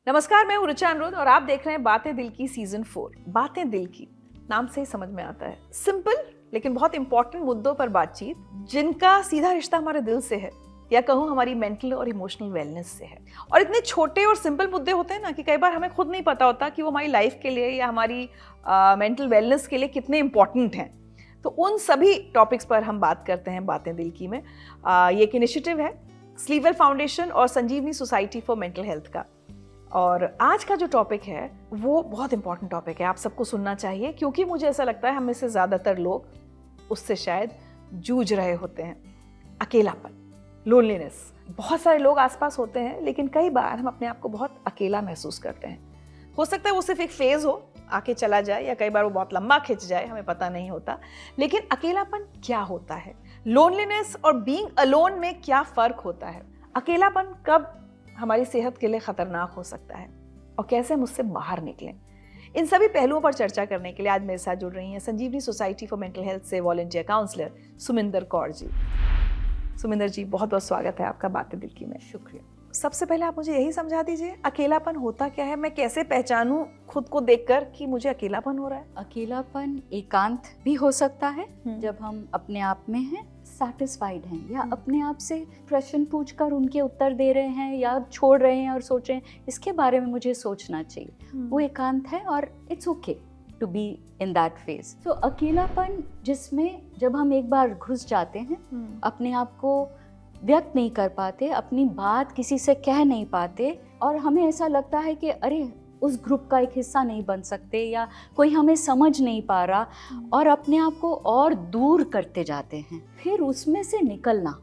नमस्कार, मैं हूं ऋचा अनिरुद्ध और आप देख रहे हैं बातें दिल की सीजन 4। बातें दिल की नाम से ही समझ में आता है, सिंपल लेकिन बहुत इंपॉर्टेंट मुद्दों पर बातचीत जिनका सीधा रिश्ता हमारे दिल से है या कहूँ हमारी मेंटल और इमोशनल वेलनेस से है। और इतने छोटे और सिंपल मुद्दे होते हैं ना कि कई बार हमें खुद नहीं पता होता कि वो हमारी लाइफ के लिए या हमारी मेंटल वेलनेस के लिए कितने इंपॉर्टेंट हैं। तो उन सभी टॉपिक्स पर हम बात करते हैं बातें दिल की में। ये एक इनिशिएटिव है स्लीववेल फाउंडेशन और संजीवनी सोसाइटी फॉर मेंटल हेल्थ का। और आज का जो टॉपिक है वो बहुत इंपॉर्टेंट टॉपिक है, आप सबको सुनना चाहिए क्योंकि मुझे ऐसा लगता है हम में से ज़्यादातर लोग उससे शायद जूझ रहे होते हैं। अकेलापन, लोनलीनेस। बहुत सारे लोग आसपास होते हैं लेकिन कई बार हम अपने आप को बहुत अकेला महसूस करते हैं। हो सकता है वो सिर्फ एक फेज हो, आके चला जाए, या कई बार वो बहुत लंबा खिंच जाए, हमें पता नहीं होता। लेकिन अकेलापन क्या होता है, लोनलीनेस और बीइंग अलोन में क्या फ़र्क होता है, अकेलापन कब हमारी सेहत के लिए खतरनाक हो सकता है और कैसे हम उससे बाहर निकलें, इन सभी पहलुओं पर चर्चा करने के लिए आज मेरे साथ जुड़ रही हैं संजीवनी सोसाइटी फॉर मेंटल हेल्थ से वॉलंटियर काउंसलर सुमिंदर कौर जी। सुमिंदर जी, बहुत बहुत स्वागत है आपका बातें दिल की में। शुक्रिया। सबसे पहले आप मुझे यही समझा दीजिए, अकेलापन होता क्या है, मैं कैसे पहचानूं खुद को देखकर कि मुझे अकेलापन हो रहा है। अकेलापन एकांत भी हो सकता है जब हम अपने आप में हैं, सैटिस्फाइड हैं, या अपने आप से प्रश्न पूछकर उनके उत्तर दे रहे हैं या छोड़ रहे हैं और सोच रहे हैं इसके बारे में मुझे सोचना चाहिए। वो एकांत है और it's okay to be in that phase. तो अकेलापन जिसमें जब हम एक बार घुस जाते हैं, अपने आप को व्यक्त नहीं कर पाते, अपनी बात किसी से कह नहीं पाते और हमें ऐसा लगता है कि अरे उस ग्रुप का एक हिस्सा नहीं बन सकते या कोई हमें समझ नहीं पा रहा, और अपने आप को और दूर करते जाते हैं। फिर उसमें से निकलना,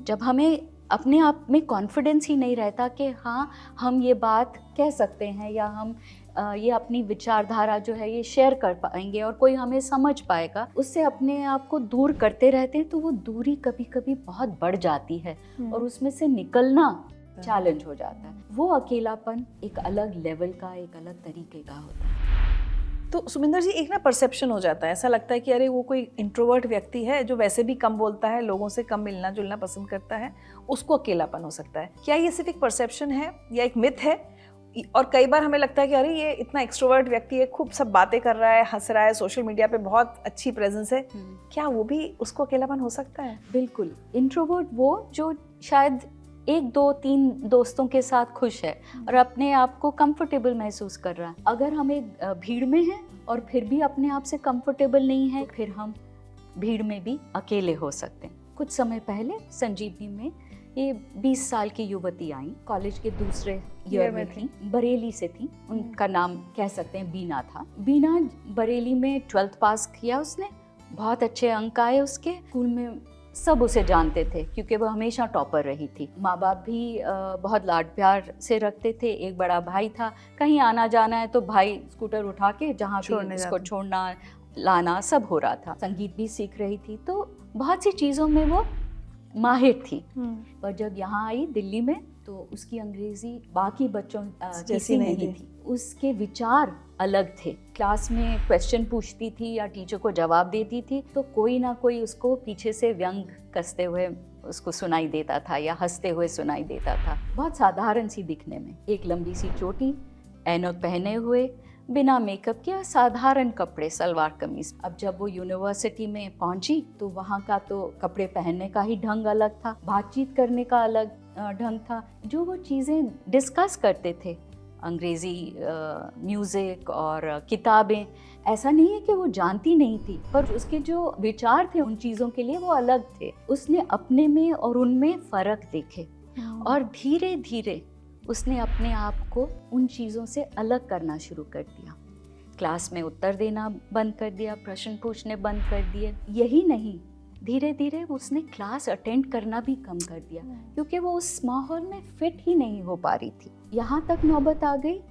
जब हमें अपने आप में कॉन्फिडेंस ही नहीं रहता कि हाँ हम ये बात कह सकते हैं या हम ये अपनी विचारधारा जो है ये शेयर कर पाएंगे और कोई हमें समझ पाएगा, उससे अपने आप को दूर करते रहते हैं तो वो दूरी कभी कभी बहुत बढ़ जाती है और उसमें से निकलना चैलेंज हो जाता है। वो अकेलापन एक अलग लेवल का, एक अलग तरीके का होता है। तो सुमिंदर जी, एक ना परसेप्शन हो जाता है, ऐसा लगता है कि अरे वो कोई इंट्रोवर्ट व्यक्ति है जो वैसे भी कम बोलता है, लोगों से कम मिलना जुलना पसंद करता है, उसको अकेलापन हो सकता है। क्या ये सिर्फ एक परसेप्शन है या एक मिथ है? और कई बार हमें लगता है कि अरे ये इतना एक्सट्रोवर्ट व्यक्ति है, खूब सब बातें कर रहा है, हंस रहा है, सोशल मीडिया पे बहुत अच्छी प्रेजेंस है, क्या वो भी उसको अकेलापन हो सकता है? बिल्कुल। इंट्रोवर्ट वो जो शायद 1-2-3 दोस्तों के साथ खुश है और अपने आप को कंफर्टेबल महसूस कर रहा है। अगर हम एक भीड़ में हैं और फिर भी अपने आप से कंफर्टेबल नहीं है, फिर हम भीड़ में भी अकेले हो सकते हैं। कुछ समय पहले संजीवनी में ये 20 साल की युवती आई, कॉलेज के दूसरे ईयर में थी, बरेली से थी। उनका नाम कह सकते हैं बीना था। बीना बरेली में 12th पास किया उसने, बहुत अच्छे अंक आए उसके। स्कूल में सब उसे जानते थे क्योंकि वो हमेशा टॉपर रही थी। माँ बाप भी बहुत लाड प्यार से रखते थे। एक बड़ा भाई था, कहीं आना जाना है तो भाई स्कूटर उठा के जहाँ भी उसको छोड़ना लाना सब हो रहा था। संगीत भी सीख रही थी, तो बहुत सी चीज़ों में वो माहिर थी। पर जब यहाँ आई दिल्ली में तो उसकी अंग्रेजी बाकी बच्चों जैसी नहीं थी। उसके विचार अलग थे। क्लास में क्वेश्चन पूछती थी या टीचर को जवाब देती थी तो कोई ना कोई उसको पीछे से व्यंग कसते हुए उसको सुनाई देता था या हंसते हुए सुनाई देता था। बहुत साधारण सी दिखने में, एक लंबी सी चोटी, ऐनक पहने हुए, बिना मेकअप के, साधारण कपड़े, सलवार कमीज। अब जब वो यूनिवर्सिटी में पहुंची तो वहाँ का तो कपड़े पहनने का ही ढंग अलग था, बातचीत करने का अलग ढंग था। जो वो चीज़ें डिस्कस करते थे, अंग्रेज़ी म्यूज़िक और किताबें, ऐसा नहीं है कि वो जानती नहीं थी, पर उसके जो विचार थे उन चीज़ों के लिए वो अलग थे। उसने अपने में और उनमें फ़र्क देखे और धीरे धीरे उसने अपने आप को उन चीज़ों से अलग करना शुरू कर दिया। क्लास में उत्तर देना बंद कर दिया, प्रश्न पूछने बंद कर दिए। यही नहीं, धीरे धीरे उसने क्लास अटेंड करना भी कम कर दिया क्योंकि वो उस माहौल में फिट ही नहीं हो पा रही थी। यहाँ तक नौबत आ गई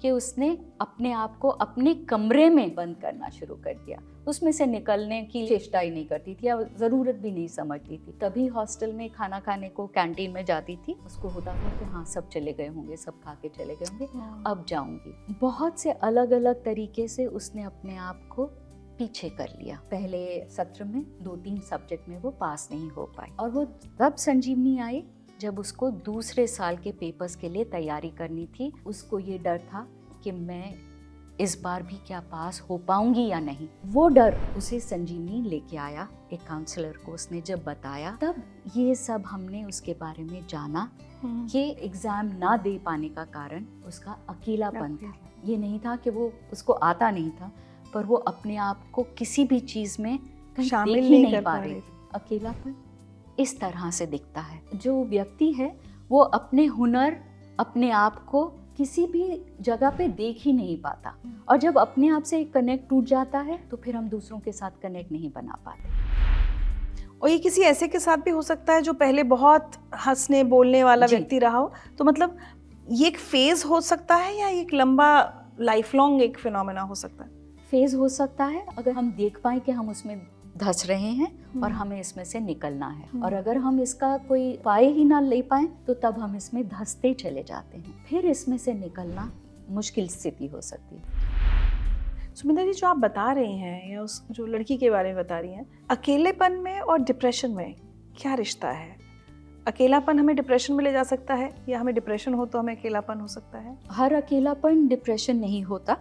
कि उसने अपने आप को अपने कमरे में बंद करना शुरू कर दिया। उसमें से निकलने की चेष्टा ही नहीं करती थी या ज़रूरत भी नहीं समझती थी। तभी हॉस्टल में खाना खाने को कैंटीन में जाती थी। उसको होता था कि हाँ सब चले गए होंगे, सब खा के चले गए होंगे, अब जाऊंगी। बहुत से अलग अलग तरीके से उसने अपने आप को पीछे कर लिया। पहले सत्र में 2-3 सब्जेक्ट में वो पास नहीं हो पाई और वो तब संजीवनी आई जब उसको दूसरे साल के पेपर्स के लिए तैयारी करनी थी, उसको ये डर था कि मैं इस बार भी क्या पास हो पाऊंगी या नहीं। वो डर उसे संजीवनी लेके आया, एक काउंसलर को उसने जब बताया, तब ये सब हमने उसके बारे में जाना कि एग्जाम ना दे पाने का कारण उसका अकेलापन था। ये नहीं था कि वो उसको आता नहीं था, पर वो अपने आप को किसी भी चीज में कहीं शामिल देख ही नहीं कर पा रही थी। अकेलापन इस तरह से दिखता है। जो व्यक्ति है वो अपने हुनर, अपने आप को किसी भी जगह पे देख ही नहीं पाता, और जब अपने आप से एक कनेक्ट टूट जाता है तो फिर हम दूसरों के साथ कनेक्ट नहीं बना पाते। और ये किसी ऐसे के साथ भी हो सकता है जो पहले बहुत हंसने बोलने वाला जी। व्यक्ति रहा हो, तो मतलब ये एक फेज हो सकता है या एक लंबा लाइफ लॉन्ग एक फिनोमेना हो सकता है? फेज हो सकता है अगर हम देख पाए कि हम उसमें धंस रहे हैं और हमें इसमें से निकलना है, और अगर हम इसका कोई उपाय ही ना ले पाए तो तब हम इसमें धंसते चले जाते हैं, फिर इसमें से निकलना मुश्किल स्थिति हो सकती है। सुमिंदर जी, जो आप बता रही हैं या उस जो लड़की के बारे में बता रही हैं, अकेलेपन में और डिप्रेशन में क्या रिश्ता है? अकेलापन हमें डिप्रेशन में ले जा सकता है या हमें डिप्रेशन हो तो हमें अकेलापन हो सकता है? हर अकेलापन डिप्रेशन नहीं होता,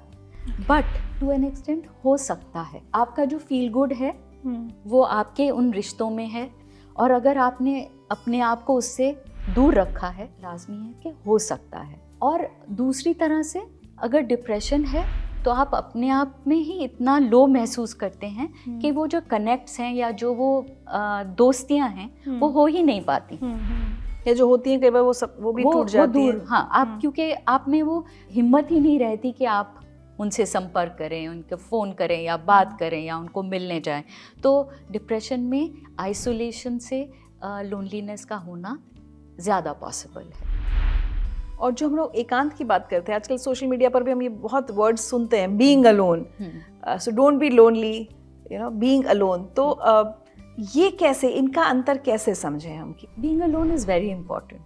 बट टू एन एक्सटेंट हो सकता है। आपका जो फील गुड है वो आपके उन रिश्तों में है, और अगर आपने अपने आप को उससे दूर रखा है, लाजमी है कि हो सकता है। और दूसरी तरह से अगर डिप्रेशन है तो आप अपने आप में ही इतना लो महसूस करते हैं कि वो जो कनेक्ट्स हैं या जो वो दोस्तियां हैं वो हो ही नहीं पाती, या जो होती हैं कई बार वो भी टूट जाती हैं। हाँ, आप क्योंकि आप में वो हिम्मत ही नहीं रहती कि आप उनसे संपर्क करें, उनके फ़ोन करें या बात करें या उनको मिलने जाएं। तो डिप्रेशन में आइसोलेशन से लोनलीनेस का होना ज़्यादा पॉसिबल है। और जो हम लोग एकांत की बात करते हैं, आजकल सोशल मीडिया पर भी हम ये बहुत वर्ड्स सुनते हैं, being alone, so don't be lonely, you know, being alone. तो ये कैसे, इनका अंतर कैसे समझें हम? Being alone is very important,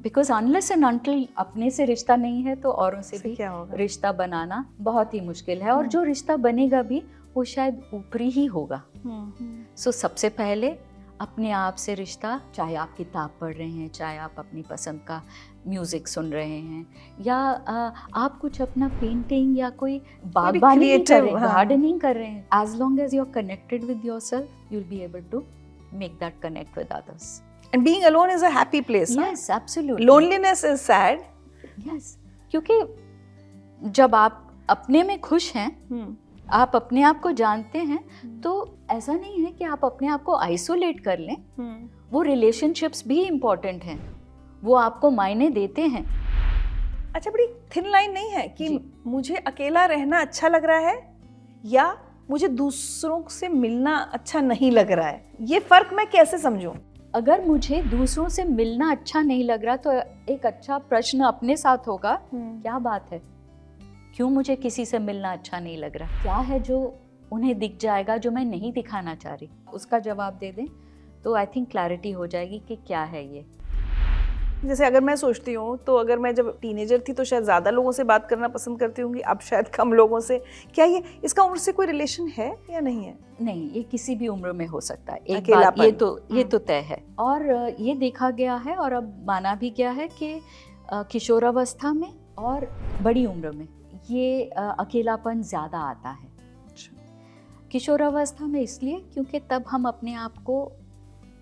because unless and until अपने से रिश्ता नहीं है तो औरों से भी क्या होगा? रिश्ता बनाना बहुत ही मुश्किल है, और जो रिश्ता बनेगा भी वो शायद ऊपरी ही होगा। सो सबसे पहले अपने आप से रिश्ता, चाहे आप किताब पढ़ रहे हैं, चाहे आप अपनी पसंद का म्यूजिक सुन रहे हैं, या आप कुछ अपना पेंटिंग या कोई बागबानी कर रहे हैं, गार्डनिंग कर रहे हैं, as long as you are connected with yourself you will be able to make that connect with others. And being alone is a happy place. Yes, absolutely. Loneliness is sad. Yes, क्योंकि जब आप अपने में खुश हैं, आप अपने आप को जानते हैं, तो ऐसा नहीं है कि आप अपने आप को आइसोलेट कर लें। वो रिलेशनशिप्स भी इम्पोर्टेंट हैं, वो आपको मायने देते हैं। अच्छा, बड़ी थिन लाइन नहीं है कि मुझे अकेला रहना अच्छा लग रहा है या मुझे दूसरों से मिलना अच्छा नहीं लग रहा है? ये फर्क मैं कैसे समझूं? अगर मुझे दूसरों से मिलना अच्छा नहीं लग रहा तो एक अच्छा प्रश्न अपने साथ होगा, क्या बात है, क्यों मुझे किसी से मिलना अच्छा नहीं लग रहा? क्या है जो उन्हें दिख जाएगा जो मैं नहीं दिखाना चाह रही? उसका जवाब दे दें तो आई थिंक क्लैरिटी हो जाएगी कि क्या है ये। जैसे अगर मैं सोचती हूँ तो अगर मैं जब टीनेजर थी तो शायद ज़्यादा लोगों से बात करना पसंद करती होंगी, अब शायद कम लोगों से। क्या ये इसका उम्र से कोई रिलेशन है या नहीं है? नहीं, ये किसी भी उम्र में हो सकता है। एक बात ये तो तय है, और ये देखा गया है और अब माना भी गया है कि किशोरावस्था में और बड़ी उम्र में ये अकेलापन ज़्यादा आता है। किशोरावस्था में इसलिए क्योंकि तब हम अपने आप को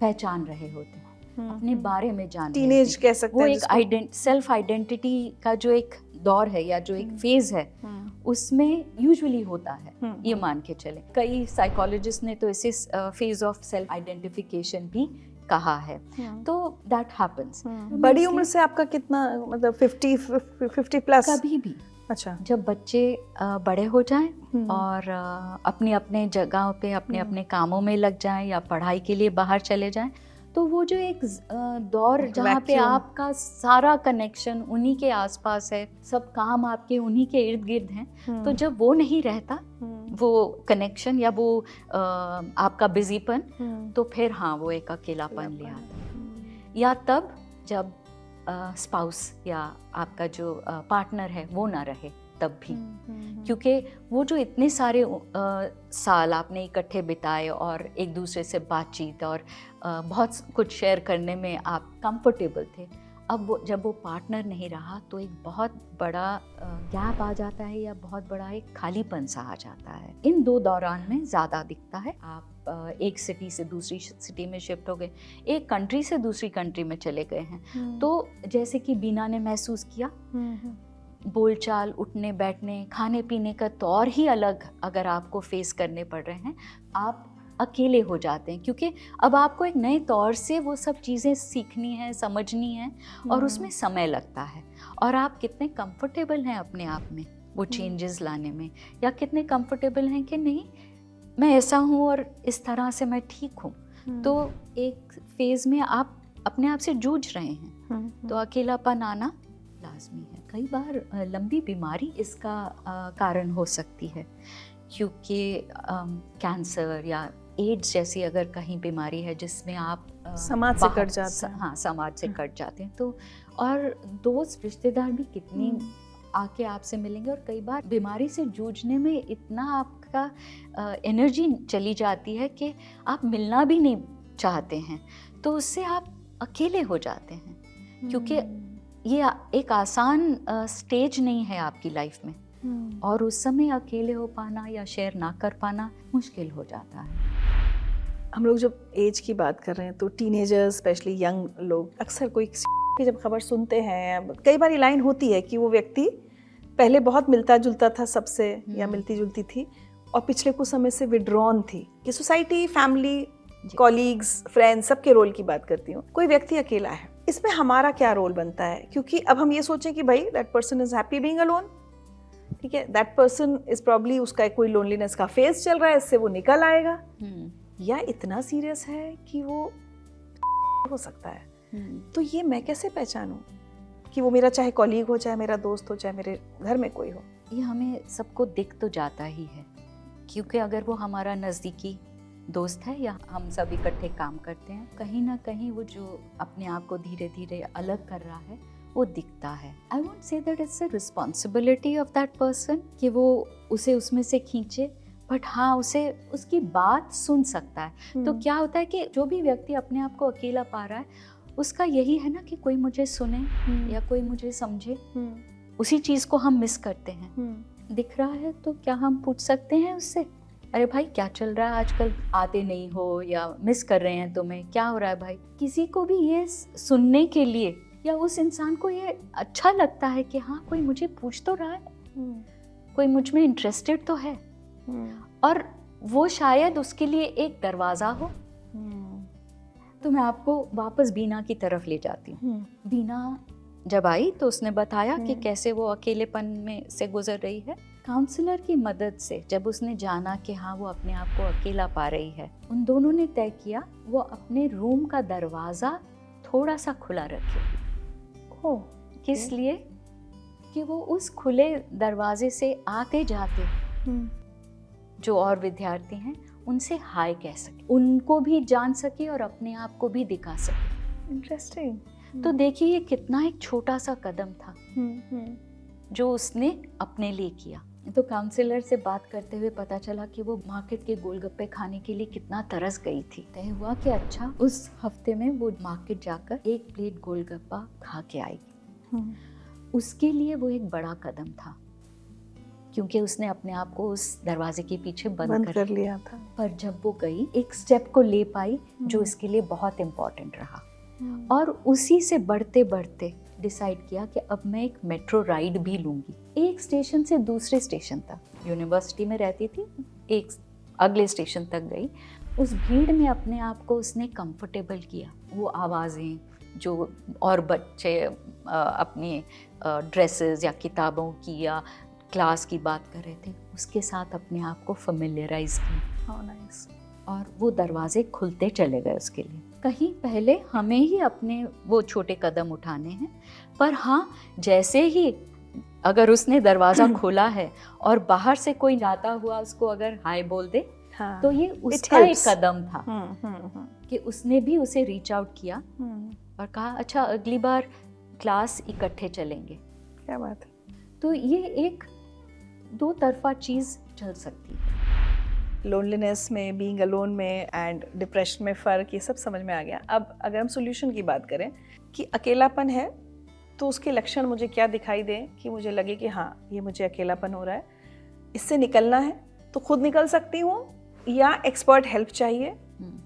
पहचान रहे होते हैं, अपने बारे में जान रहे टीनेज हैं। कह सकते वो हैं, एक सेल्फ आइडेंटिटी का जो एक दौर है या जो एक फेज है उसमें यूजुअली होता है, ये मान के चले। कई साइकोलॉजिस्ट ने तो इसे फेज ऑफ सेल्फ आइडेंटिफिकेशन भी कहा है। तो दैट हैपेंस। बड़ी उम्र से आपका कितना, मतलब 50 प्लस? कभी भी। अच्छा, जब बच्चे बड़े हो जाएं और अपने अपने जगहों पे अपने अपने कामों में लग जाएं या पढ़ाई के लिए बाहर चले जाएं, तो वो जो एक दौर जहाँ पे आपका सारा कनेक्शन उन्हीं के आसपास है, सब काम आपके उन्हीं के इर्द गिर्द हैं, तो जब वो नहीं रहता वो कनेक्शन या वो आपका बिजीपन, तो फिर हाँ वो एक अकेलापन ले आता है। या तब जब स्पाउस या आपका जो पार्टनर है वो ना रहे, तब भी, क्योंकि वो जो इतने सारे साल आपने इकट्ठे बिताए और एक दूसरे से बातचीत और बहुत कुछ शेयर करने में आप कंफर्टेबल थे, अब वो जब वो पार्टनर नहीं रहा तो एक बहुत बड़ा गैप आ जाता है या बहुत बड़ा एक खालीपन सा आ जाता है। इन 2 दौरान में ज़्यादा दिखता है। आप एक सिटी से दूसरी सिटी में शिफ्ट हो गए, एक कंट्री से दूसरी कंट्री में चले गए हैं, तो जैसे कि बीना ने महसूस किया, बोलचाल, उठने बैठने, खाने पीने का तौर ही अलग अगर आपको फेस करने पड़ रहे हैं, आप अकेले हो जाते हैं, क्योंकि अब आपको एक नए तौर से वो सब चीज़ें सीखनी है, समझनी है और उसमें समय लगता है। और आप कितने कंफर्टेबल हैं अपने आप में वो चेंजेस लाने में, या कितने कंफर्टेबल हैं कि नहीं मैं ऐसा हूँ और इस तरह से मैं ठीक हूँ। तो एक फेज़ में आप अपने आप से जूझ रहे हैं, तो अकेलापन आना लाजमी है। कई बार लंबी बीमारी इसका कारण हो सकती है, क्योंकि कैंसर या एड्स जैसी अगर कहीं बीमारी है जिसमें आप समाज से कट जाते हैं। हाँ, समाज से कट जाते हैं, तो और दोस्त रिश्तेदार भी कितनी आके आपसे मिलेंगे, और कई बार बीमारी से जूझने में इतना आपका एनर्जी चली जाती है कि आप मिलना भी नहीं चाहते हैं, तो उससे आप अकेले हो जाते हैं, क्योंकि ये एक आसान स्टेज नहीं है आपकी लाइफ में, और उस समय अकेले हो पाना या शेयर ना कर पाना मुश्किल हो जाता है। हम लोग जब एज की बात कर रहे हैं तो टीनेजर्स, स्पेशली यंग लोग, अक्सर कोई की जब खबर सुनते हैं, कई बार ये लाइन होती है कि वो व्यक्ति पहले बहुत मिलता जुलता था सबसे या मिलती जुलती थी, और पिछले कुछ समय से विड्रॉन थी, कि सोसाइटी, फैमिली, कॉलीग्स, फ्रेंड्स, सबके रोल की बात करती हूँ, कोई व्यक्ति अकेला है, इसमें हमारा क्या रोल बनता है? क्योंकि अब हम ये सोचें कि भाई that person is happy being alone, ठीक है, दैट पर्सन इज प्रॉब्ली, उसका कोई लोनलीनेस का फेज चल रहा है, इससे वो निकल आएगा, या इतना सीरियस है कि वो हो सकता है। तो ये मैं कैसे पहचानूं कि वो मेरा चाहे कॉलीग हो, चाहे मेरा दोस्त हो, चाहे मेरे घर में कोई हो? ये हमें सबको दिख तो जाता ही है, क्योंकि अगर वो हमारा नज़दीकी दोस्त है या हम सब इकट्ठे काम करते हैं, कहीं ना कहीं वो जो अपने आप को धीरे धीरे अलग कर रहा है वो दिखता है। I won't say that it's a responsibility of that person कि वो उसे उसमें से खींचे, बट हाँ, उसे उसकी बात सुन सकता है। तो क्या होता है कि जो भी व्यक्ति अपने आप को अकेला पा रहा है, उसका यही है ना कि कोई मुझे सुने या कोई मुझे समझे, उसी चीज़ को हम मिस करते हैं। दिख रहा है तो क्या हम पूछ सकते हैं उससे, अरे भाई क्या चल रहा है आजकल, आते नहीं हो या मिस कर रहे हैं तुम्हें, क्या हो रहा है भाई? किसी को भी ये सुनने के लिए, या उस इंसान को ये अच्छा लगता है कि हाँ कोई मुझे पूछ तो रहा है, कोई मुझ में इंटरेस्टेड तो है, और वो शायद उसके लिए एक दरवाज़ा हो। तो मैं आपको वापस बीना की तरफ ले जाती हूँ। बीना जब आई तो उसने बताया कि कैसे वो अकेलेपन में से गुजर रही है। काउंसलर की मदद से जब उसने जाना कि हाँ वो अपने आप को अकेला पा रही है, उन दोनों ने तय किया वो अपने रूम का दरवाज़ा थोड़ा सा खुला रखे। किस लिए? कि वो उस खुले दरवाजे से आते जाते जो और विद्यार्थी हैं उनसे हाय कह सके, उनको भी जान सके और अपने आप को भी दिखा सके। इंटरेस्टिंग। तो देखिए ये कितना एक छोटा सा कदम था जो उसने अपने लिए किया। तो काउंसलर से बात करते हुए पता चला कि वो मार्केट के गोलगप्पे खाने के लिए कितना तरस गई थी। तय हुआ कि अच्छा उस हफ्ते में वो मार्केट जाकर 1 प्लेट गोलगप्पा खा के आएगी। उसके लिए वो एक बड़ा कदम था, क्योंकि उसने अपने आप को उस दरवाजे के पीछे बंद कर लिया था। पर जब वो गई एक स्टेप को ले पाई जो इसके लिए बहुत इम्पोर्टेंट रहा, और उसी से बढ़ते बढ़ते डिसाइड किया कि अब मैं एक मेट्रो राइड भी लूंगी, एक स्टेशन से दूसरे स्टेशन तक। यूनिवर्सिटी में रहती थी, एक अगले स्टेशन तक गई। उस भीड़ में अपने आप को उसने कंफर्टेबल किया। वो आवाज़ें जो और बच्चे अपनी ड्रेसेस या किताबों की या क्लास की बात कर रहे थे, उसके साथ अपने आप को फेमिलियराइज किया। How nice. और वो दरवाजे खुलते चले गए उसके लिए। कहीं पहले हमें ही अपने वो छोटे कदम उठाने हैं, पर हाँ जैसे ही अगर उसने दरवाज़ा खोला है और बाहर से कोई जाता हुआ उसको अगर हाय बोल दे, हाँ, तो ये उसका एक कदम था कि उसने भी उसे रीच आउट किया और कहा अच्छा अगली बार क्लास इकट्ठे चलेंगे। क्या बात है। तो ये एक दो तरफा चीज़ चल सकती है। लोनलीनेस में, बीइंग अलोन में एंड डिप्रेशन में फ़र्क, ये सब समझ में आ गया। अब अगर हम सॉल्यूशन की बात करें कि अकेलापन है तो उसके लक्षण मुझे क्या दिखाई दें कि मुझे लगे कि हाँ, ये मुझे अकेलापन हो रहा है, इससे निकलना है तो खुद निकल सकती हूँ या एक्सपर्ट हेल्प चाहिए,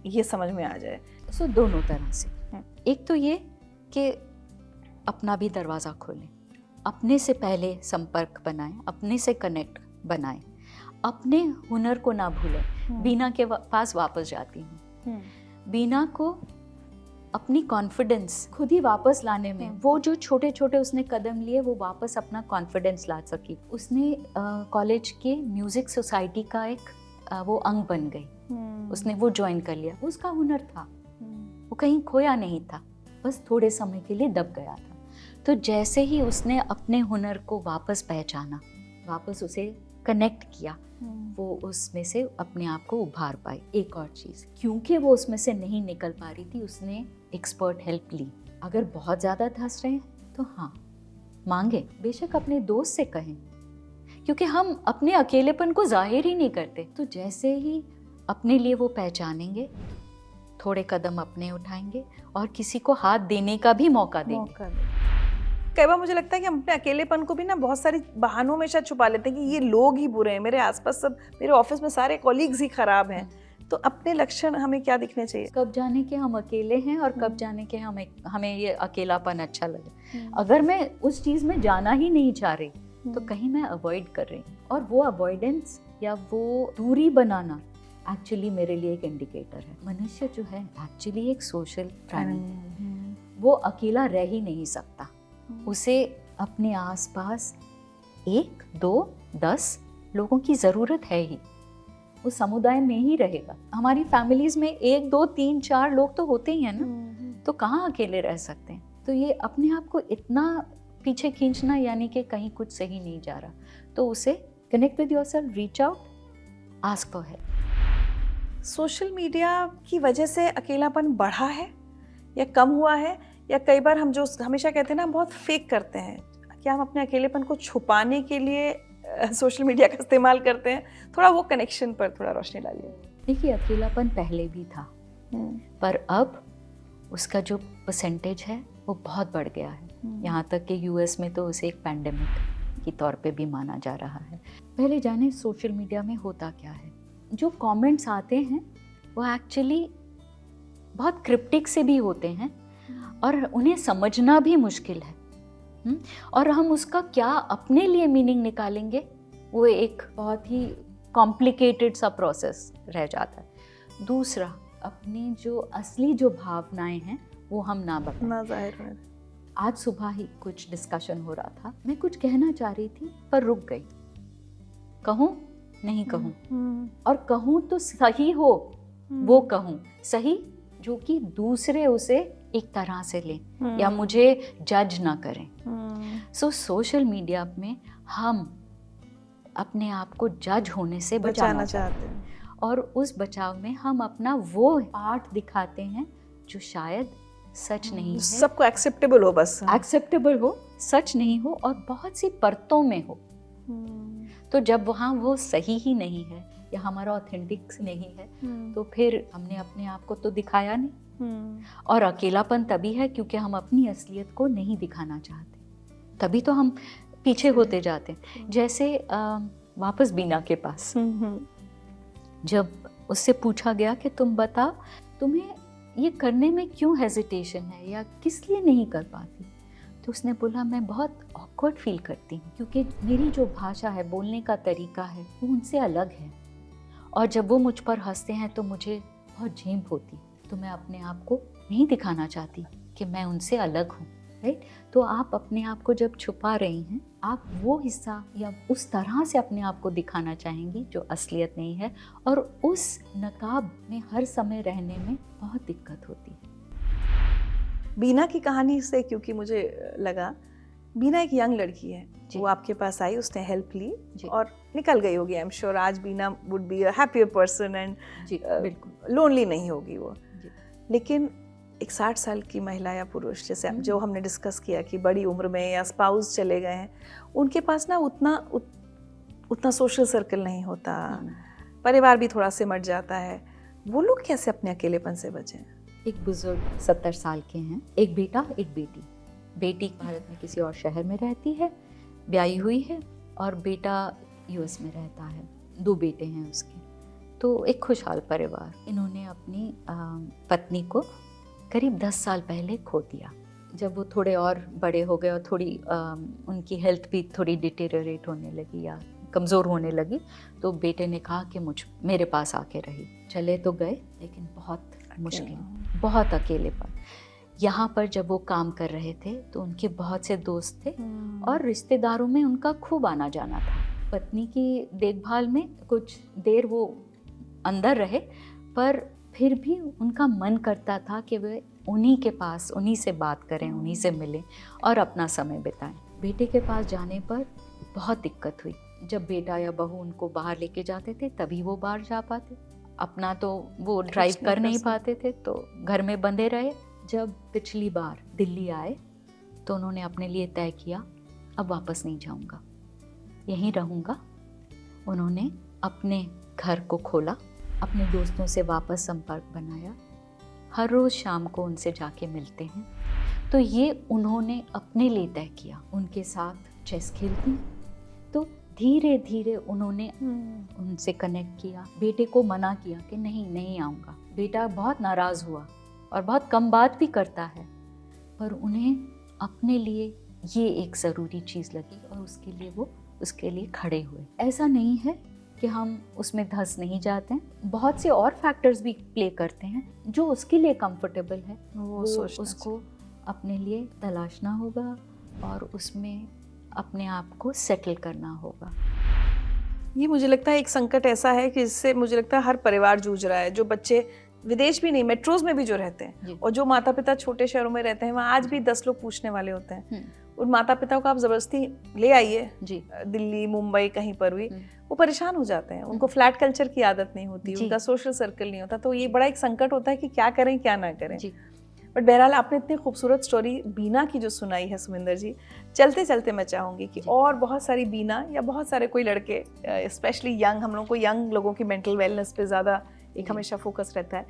ये समझ में आ जाए। सो दोनों तरह से। एक तो ये कि अपना भी दरवाज़ा खोलें, अपने से पहले संपर्क बनाएं, अपने से कनेक्ट बनाएं, अपने हुनर को ना भूलें। बीना के पास वापस जाती हूँ। बीना को अपनी कॉन्फिडेंस खुद ही वापस लाने में, वो जो छोटे छोटे उसने कदम लिए, वो वापस अपना कॉन्फिडेंस ला सकी। उसने कॉलेज के म्यूज़िक सोसाइटी का एक वो अंग बन गई। उसने वो ज्वाइन कर लिया। उसका हुनर था, वो कहीं खोया नहीं था, बस थोड़े समय के लिए दब गया था। तो जैसे ही उसने अपने हुनर को वापस पहचाना, वापस उसे कनेक्ट किया, वो उसमें से अपने आप को उभार पाई। एक और चीज़, क्योंकि वो उसमें से नहीं निकल पा रही थी, उसने एक्सपर्ट हेल्प ली। अगर बहुत ज़्यादा धंस रहे हैं तो हाँ, मांगे, बेशक अपने दोस्त से कहें, क्योंकि हम अपने अकेलेपन को जाहिर ही नहीं करते। तो जैसे ही अपने लिए वो पहचानेंगे, थोड़े कदम अपने उठाएंगे और किसी को हाथ देने का भी मौका देंगे। कई बार मुझे लगता है कि हम अपने अकेलेपन को भी ना बहुत सारी बहानों में शायद छुपा लेते हैं कि ये लोग ही बुरे हैं, मेरे आसपास सब, मेरे ऑफिस में सारे कॉलीग्स ही खराब हैं। तो अपने लक्षण हमें क्या दिखने चाहिए? कब जाने के हम अकेले हैं और कब जाने के हमें ये अकेलापन अच्छा लगे। अगर मैं उस चीज़ में जाना ही नहीं चाह रही तो कहीं मैं अवॉइड कर रही हूँ, और वो अवॉइडेंस या वो दूरी बनाना एक्चुअली मेरे लिए एक इंडिकेटर है। मनुष्य जो है एक्चुअली एक सोशल प्राणी है, वो अकेला रह ही नहीं सकता। उसे अपने आसपास 1, 2, 10 लोगों की ज़रूरत है ही। वो समुदाय में ही रहेगा। हमारी फैमिलीज़ में 1, 2, 3, 4 लोग तो होते ही हैं ना, तो कहाँ अकेले रह सकते हैं। तो ये अपने आप को इतना पीछे खींचना यानी कि कहीं कुछ सही नहीं जा रहा, तो उसे connect with yourself, reach out, ask for help. Social media की वजह से अकेलापन बढ़ा है या कम हुआ है, या कई बार हम जो हमेशा कहते हैं ना, बहुत फेक करते हैं, क्या हम अपने अकेलेपन को छुपाने के लिए सोशल मीडिया का इस्तेमाल करते हैं? थोड़ा वो कनेक्शन पर थोड़ा रोशनी डालिए। देखिए, अकेलापन पहले भी था, पर अब उसका जो परसेंटेज है वो बहुत बढ़ गया है। यहाँ तक कि यूएस में तो उसे एक पैंडेमिक के तौर पे भी माना जा रहा है। पहले जाने सोशल मीडिया में होता क्या है। जो कमेंट्स आते हैं वो एक्चुअली बहुत क्रिप्टिक से भी होते हैं और उन्हें समझना भी मुश्किल है। और हम उसका क्या अपने लिए मीनिंग निकालेंगे, वो एक बहुत ही कॉम्प्लिकेटेड सा प्रोसेस रह जाता है। दूसरा, अपनी जो असली जो भावनाएं हैं वो हम ना बताएं, ना जाहिर करें। आज सुबह ही कुछ डिस्कशन हो रहा था, मैं कुछ कहना चाह रही थी पर रुक गई। कहूँ नहीं कहूँ, और कहूँ तो सही हो वो कहूँ, सही जो कि दूसरे उसे एक तरह से लें या मुझे जज ना करें। सो सोशल मीडिया में हम अपने आप को जज होने से बचाना चाहते हैं, और उस बचाव में हम अपना वो पार्ट दिखाते हैं जो शायद सच नहीं है, सबको एक्सेप्टेबल हो, बस एक्सेप्टेबल हो, सच नहीं हो और बहुत सी परतों में हो। तो जब वहाँ वो सही ही नहीं है या हमारा ऑथेंटिक नहीं है, तो फिर हमने अपने आप को तो दिखाया नहीं। और अकेलापन तभी है क्योंकि हम अपनी असलियत को नहीं दिखाना चाहते, तभी तो हम पीछे होते जाते हैं। जैसे वापस बीना के पास जब उससे पूछा गया कि तुम बताओ, तुम्हें ये करने में क्यों हेजिटेशन है या किस लिए नहीं कर पाती, तो उसने बोला मैं बहुत ऑकवर्ड फील करती हूँ क्योंकि मेरी जो भाषा है, बोलने का तरीका है, वो उनसे अलग है, और जब वो मुझ पर हंसते हैं तो मुझे बहुत झेम होती है। तो मैं अपने आप को नहीं दिखाना चाहती कि मैं उनसे अलग हूँ, राइट। तो आप अपने आप को जब छुपा रही हैं, आप वो हिस्सा या उस तरह से अपने आप को दिखाना चाहेंगी जो असलियत नहीं है, और उस नकाब में हर समय रहने में बहुत दिक्कत होती है। बीना की कहानी से, क्योंकि मुझे लगा बीना एक यंग लड़की है, वो आपके पास आई, उसने हेल्प ली और निकल गई होगी। आई एम श्योर आज Beena would be a happier person and बिल्कुल लोनली नहीं होगी वो। लेकिन एक 60 साल की महिला या पुरुष, जैसे जो हमने डिस्कस किया कि बड़ी उम्र में या स्पाउस चले गए हैं, उनके पास ना उतना उतना सोशल सर्कल नहीं होता, परिवार भी थोड़ा सिमट जाता है, वो लोग कैसे अपने अकेलेपन से बचें? एक बुजुर्ग 70 साल के हैं, एक बेटा एक बेटी। बेटी भारत में किसी और शहर में रहती है, ब्याही हुई है, और बेटा यूएस में रहता है। 2 बेटे हैं उसके। तो एक खुशहाल परिवार। इन्होंने अपनी पत्नी को करीब 10 साल पहले खो दिया। जब वो थोड़े और बड़े हो गए और थोड़ी उनकी हेल्थ भी थोड़ी डिटेरियोरेट होने लगी या कमज़ोर होने लगी, तो बेटे ने कहा कि मेरे पास आके रही। चले तो गए, लेकिन बहुत मुश्किल, बहुत अकेलेपन। यहाँ पर जब वो काम कर रहे थे तो उनके बहुत से दोस्त थे और रिश्तेदारों में उनका खूब आना जाना था। पत्नी की देखभाल में कुछ देर वो अंदर रहे, पर फिर भी उनका मन करता था कि वे उन्हीं के पास, उन्हीं से बात करें, उन्हीं से मिलें और अपना समय बिताएं। बेटे के पास जाने पर बहुत दिक्कत हुई। जब बेटा या बहू उनको बाहर लेके जाते थे तभी वो बाहर जा पाते, अपना तो वो ड्राइव कर नहीं पाते थे, तो घर में बंधे रहे। जब पिछली बार दिल्ली आए तो उन्होंने अपने लिए तय किया, अब वापस नहीं जाऊंगा, यहीं रहूंगा। उन्होंने अपने घर को खोला, अपने दोस्तों से वापस संपर्क बनाया, हर रोज़ शाम को उनसे जाके मिलते हैं। तो ये उन्होंने अपने लिए तय किया। उनके साथ चेस खेलती, तो धीरे धीरे उन्होंने उनसे कनेक्ट किया। बेटे को मना किया कि नहीं आऊँगा। बेटा बहुत नाराज़ हुआ और बहुत कम बात भी करता है, पर उन्हें अपने लिए ये एक ज़रूरी चीज़ लगी और उसके लिए वो उसके लिए खड़े हुए। ऐसा नहीं है कि हम उसमें धंस नहीं जाते हैं, बहुत से और फैक्टर्स भी प्ले करते हैं। जो उसके लिए कंफर्टेबल है वो उसको अपने लिए तलाशना होगा और उसमें अपने आप को सेटल करना होगा। ये मुझे लगता है एक संकट ऐसा है कि जिससे मुझे लगता है हर परिवार जूझ रहा है। जो बच्चे विदेश भी नहीं, मेट्रोज में भी जो रहते हैं, और जो माता पिता छोटे शहरों में रहते हैं, वहाँ आज भी 10 लोग पूछने वाले होते हैं। उन माता पिता को आप जबरदस्ती ले आइए दिल्ली, मुंबई, कहीं पर भी, वो परेशान हो जाते हैं। उनको फ्लैट कल्चर की आदत नहीं होती, उनका सोशल सर्कल नहीं होता, तो ये बड़ा एक संकट होता है कि क्या करें क्या ना करें। बट बहरहाल आपने इतनी खूबसूरत स्टोरी बीना की जो सुनाई है सुमिंदर जी, चलते चलते मैं चाहूँगी कि और बहुत सारी बीना या बहुत सारे कोई लड़के, स्पेशली यंग, हम लोगों को यंग लोगों की मेंटल वेलनेस पे ज़्यादा एक हमेशा फोकस रहता है,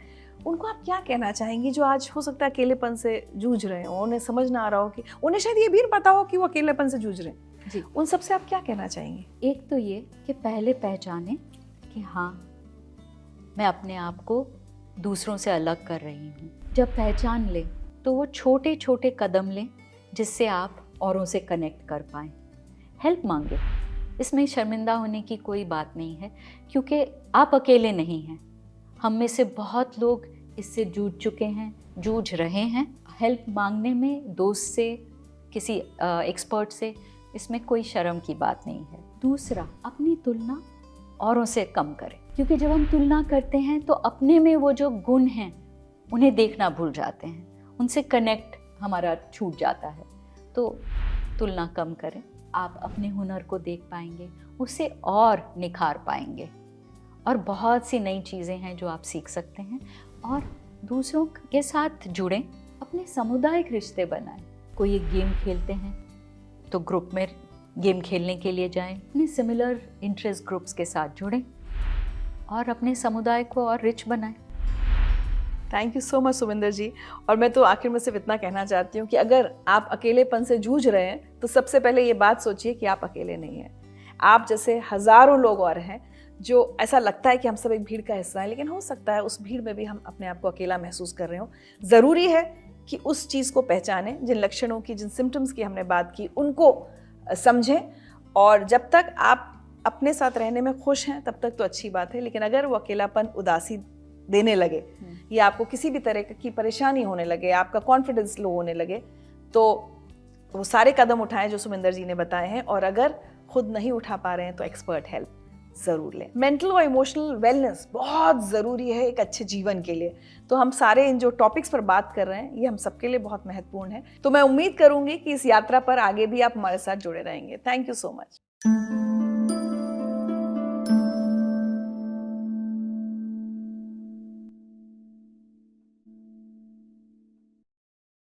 उनको आप क्या कहना चाहेंगी जो आज हो सकता है अकेलेपन से जूझ रहे हो, उन्हें समझ ना आ रहा हो, कि उन्हें शायद ये भी पता हो कि वो अकेलेपन से जूझ रहे हैं जी, उन सबसे आप क्या कहना चाहेंगी? एक तो ये कि पहले पहचाने कि हाँ, मैं अपने आप को दूसरों से अलग कर रही हूँ। जब पहचान ले तो वो छोटे छोटे कदम लें जिससे आप औरों से कनेक्ट कर पाएँ। हेल्प मांगे, इसमें शर्मिंदा होने की कोई बात नहीं है, क्योंकि आप अकेले नहीं हैं। हम में से बहुत लोग इससे जूझ चुके हैं, जूझ रहे हैं। हेल्प मांगने में दोस्त से, किसी एक्सपर्ट से, इसमें कोई शर्म की बात नहीं है। दूसरा, अपनी तुलना औरों से कम करें, क्योंकि जब हम तुलना करते हैं तो अपने में वो जो गुण हैं उन्हें देखना भूल जाते हैं, उनसे कनेक्ट हमारा छूट जाता है। तो तुलना कम करें, आप अपने हुनर को देख पाएंगे, उससे और निखार पाएंगे, और बहुत सी नई चीज़ें हैं जो आप सीख सकते हैं। और दूसरों के साथ जुड़ें, अपने सामुदायिक रिश्ते बनाएं। कोई एक गेम खेलते हैं तो ग्रुप में गेम खेलने के लिए जाएं, अपने सिमिलर इंटरेस्ट ग्रुप्स के साथ जुड़ें और अपने समुदाय को और रिच बनाएं। Thank you so much Suminder जी। और मैं तो आखिर में सिर्फ इतना कहना चाहती हूँ कि अगर आप अकेलेपन से जूझ रहे हैं तो सबसे पहले ये बात सोचिए कि आप अकेले नहीं हैं। आप जैसे हज़ारों लोग और हैं जो ऐसा लगता है कि हम सब एक भीड़ का हिस्सा है, लेकिन हो सकता है उस भीड़ में भी हम अपने आप को अकेला महसूस कर रहे हो। ज़रूरी है कि उस चीज़ को पहचानें, जिन लक्षणों की, जिन सिम्टम्स की हमने बात की, उनको समझें, और जब तक आप अपने साथ रहने में खुश हैं तब तक तो अच्छी बात है। लेकिन अगर वो अकेलापन उदासी देने लगे या आपको किसी भी तरह की परेशानी होने लगे, आपका कॉन्फिडेंस लो होने लगे, तो वो सारे कदम उठाएं जो सुमिंदर जी ने बताए हैं, और अगर खुद नहीं उठा पा रहे हैं तो एक्सपर्ट हेल्प ज़रूर लें। मेंटल और इमोशनल वेलनेस बहुत ज़रूरी है एक अच्छे जीवन के लिए। तो हम सारे इन जो टॉपिक्स पर बात कर रहे हैं ये हम सबके लिए बहुत महत्वपूर्ण है। तो मैं उम्मीद करूँगी कि इस यात्रा पर आगे भी आप हमारे साथ जुड़े रहेंगे। Thank you so much.